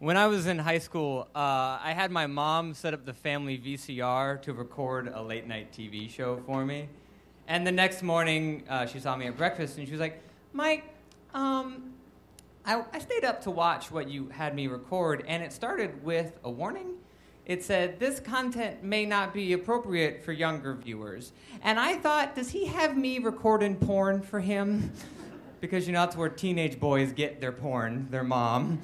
When I was in high school, I had my mom set up the family VCR to record a late-night TV show for me. And the next morning, she saw me at breakfast, and she was like, Mike, I stayed up to watch what you had me record, and it started with a warning. It said, this content may not be appropriate for younger viewers. And I thought, does he have me recording porn for him? Because, you know, that's where teenage boys get their porn, their mom.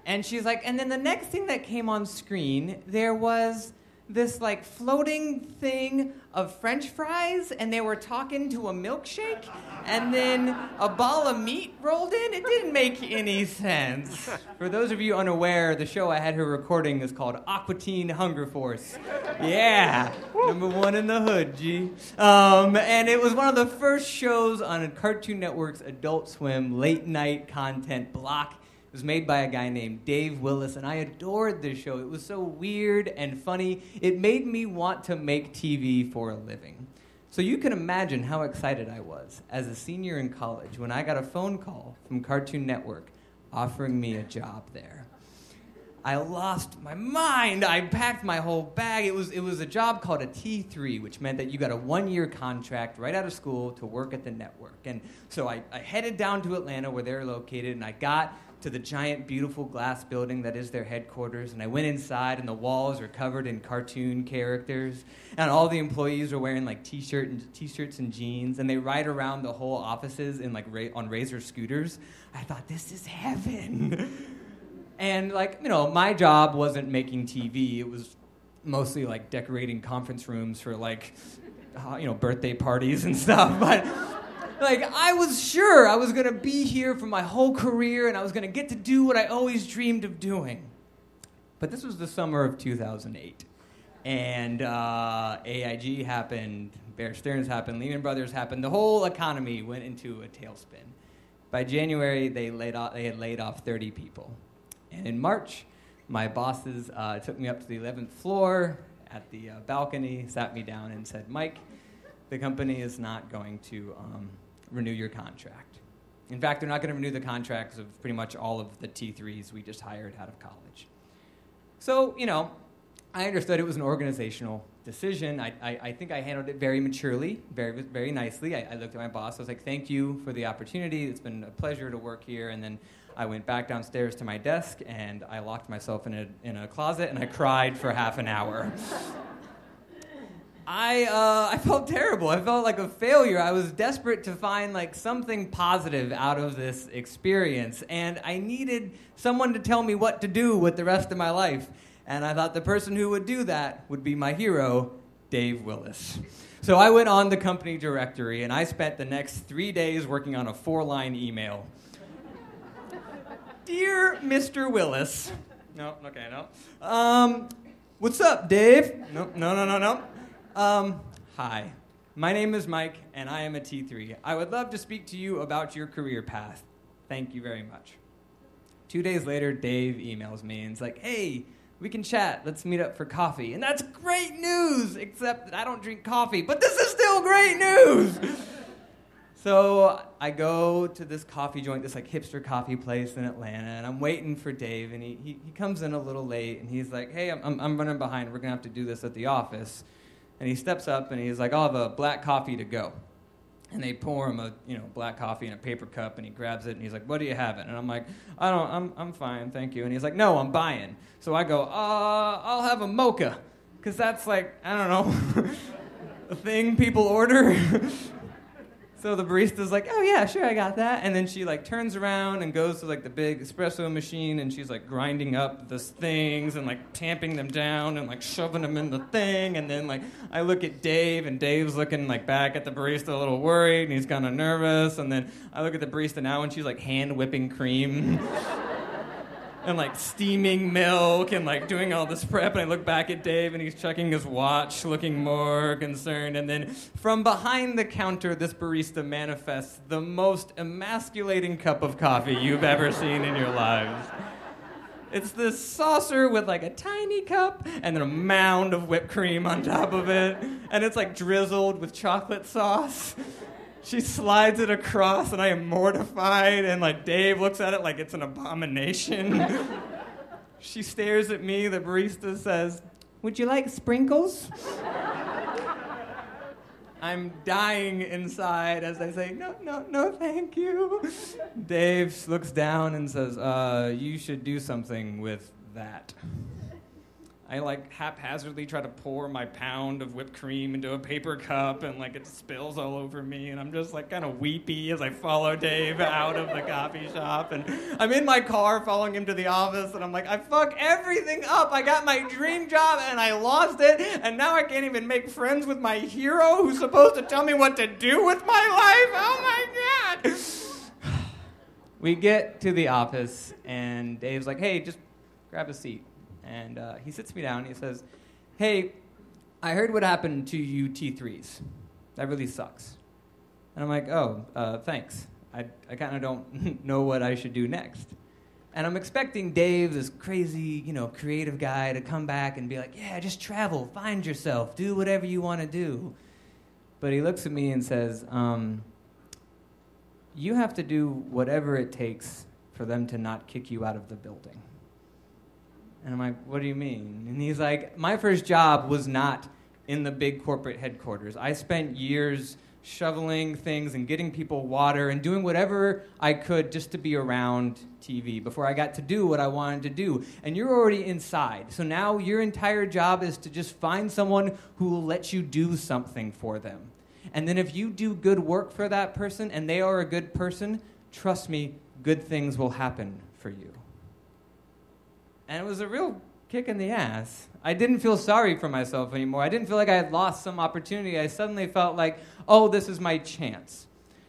And she's like, and then the next thing that came on screen, there was this, like, floating thing of French fries, and they were talking to a milkshake, and then a ball of meat rolled in. It didn't make any sense. For those of you unaware, the show I had her recording is called Aqua Teen Hunger Force. Yeah, #1 in the hood, G. And it was one of the first shows on Cartoon Network's Adult Swim late-night content block. It was made by a guy named Dave Willis, and I adored this show. It was so weird and funny. It made me want to make TV for a living. So you can imagine how excited I was as a senior in college when I got a phone call from Cartoon Network offering me a job there. I lost my mind. I packed my whole bag. It was a job called a T3, which meant that you got a 1-year contract right out of school to work at the network. And so I headed down to Atlanta where they're located, and I got to the giant, beautiful glass building that is their headquarters. And I went inside, and the walls are covered in cartoon characters. And all the employees are wearing, like, t-shirts and jeans. And they ride around the whole offices in, like, on Razor scooters. I thought, this is heaven. And, like, you know, my job wasn't making TV. It was mostly, like, decorating conference rooms for, like, birthday parties and stuff. But, like, I was sure I was going to be here for my whole career, and I was going to get to do what I always dreamed of doing. But this was the summer of 2008. And AIG happened, Bear Stearns happened, Lehman Brothers happened. The whole economy went into a tailspin. By January, they had laid off 30 people. And in March, my bosses took me up to the 11th floor at the balcony, sat me down, and said, Mike, the company is not going to renew your contract. In fact, they're not going to renew the contracts of pretty much all of the T3s we just hired out of college. So, you know, I understood it was an organizational decision. I think I handled it very maturely, very, very nicely. I looked at my boss. I was like, thank you for the opportunity. It's been a pleasure to work here. And then I went back downstairs to my desk, and I locked myself in a closet, and I cried for half an hour. I felt terrible. I felt like a failure. I was desperate to find, like, something positive out of this experience, and I needed someone to tell me what to do with the rest of my life. And I thought the person who would do that would be my hero, Dave Willis. So I went on the company directory, and I spent the next 3 days working on a 4-line email. Dear Mr. Willis. No, okay, no. What's up, Dave? No. Hi. My name is Mike, and I am a T3. I would love to speak to you about your career path. Thank you very much. 2 days later, Dave emails me and is like, hey, we can chat. Let's meet up for coffee. And that's great news, except that I don't drink coffee. But this is still great news! So I go to this coffee joint, this, like, hipster coffee place in Atlanta, and I'm waiting for Dave, and he comes in a little late, and he's like, hey, I'm running behind. We're going to have to do this at the office. And he steps up, and he's like, I'll have a black coffee to go. And they pour him a black coffee in a paper cup, and he grabs it, and he's like, what do you have it? And I'm like, I'm fine, thank you. And he's like, no, I'm buying. So I go, I'll have a mocha, because that's, like, I don't know, a thing people order. So the barista's like, oh yeah, sure, I got that. And then she, like, turns around and goes to, like, the big espresso machine, and she's, like, grinding up the things and, like, tamping them down and, like, shoving them in the thing. And then, like, I look at Dave, and Dave's looking, like, back at the barista a little worried, and he's kind of nervous. And then I look at the barista now, and she's, like, hand whipping cream. And, like, steaming milk and, like, doing all this prep. And I look back at Dave, and he's checking his watch, looking more concerned. And then from behind the counter, this barista manifests the most emasculating cup of coffee you've ever seen in your lives. It's this saucer with, like, a tiny cup and then a mound of whipped cream on top of it. And it's, like, drizzled with chocolate sauce. She slides it across, and I am mortified, and like Dave looks at it like it's an abomination. She stares at me, the barista says, "Would you like sprinkles?" I'm dying inside as I say, no, thank you. Dave looks down and says, you should do something with that. I like haphazardly try to pour my pound of whipped cream into a paper cup and like it spills all over me, and I'm just like kind of weepy as I follow Dave out of the coffee shop, and I'm in my car following him to the office, and I'm like, I fuck everything up. I got my dream job and I lost it, and now I can't even make friends with my hero who's supposed to tell me what to do with my life. Oh my God. We get to the office and Dave's like, hey, just grab a seat. And he sits me down and he says, hey, I heard what happened to you T3s. That really sucks. And I'm like, oh, thanks. I kind of don't know what I should do next. And I'm expecting Dave, this crazy, creative guy, to come back and be like, yeah, just travel, find yourself, do whatever you want to do. But he looks at me and says, you have to do whatever it takes for them to not kick you out of the building. And I'm like, what do you mean? And he's like, my first job was not in the big corporate headquarters. I spent years shoveling things and getting people water and doing whatever I could just to be around TV before I got to do what I wanted to do. And you're already inside. So now your entire job is to just find someone who will let you do something for them. And then if you do good work for that person and they are a good person, trust me, good things will happen for you. And it was a real kick in the ass. I didn't feel sorry for myself anymore. I didn't feel like I had lost some opportunity. I suddenly felt like, oh, this is my chance.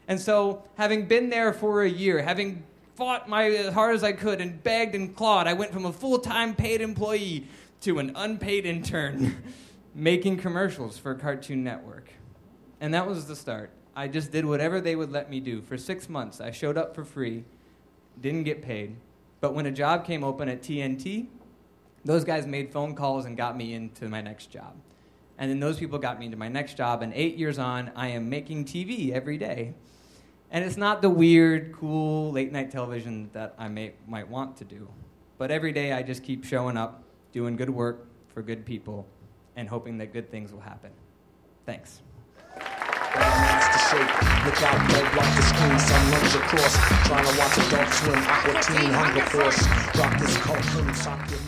And so, having been there for a year, having fought as hard as I could and begged and clawed, I went from a full-time paid employee to an unpaid intern making commercials for Cartoon Network. And that was the start. I just did whatever they would let me do. For 6 months, I showed up for free, didn't get paid. But when a job came open at TNT, those guys made phone calls and got me into my next job. And then those people got me into my next job, and 8 years on, I am making TV every day. And it's not the weird, cool, late-night television that I might want to do. But every day I just keep showing up, doing good work for good people, and hoping that good things will happen. Thanks. Look out, red, block the screen, sun runs across, trying to watch adult swim, aqua teen, hunger force, rock this cult, sock your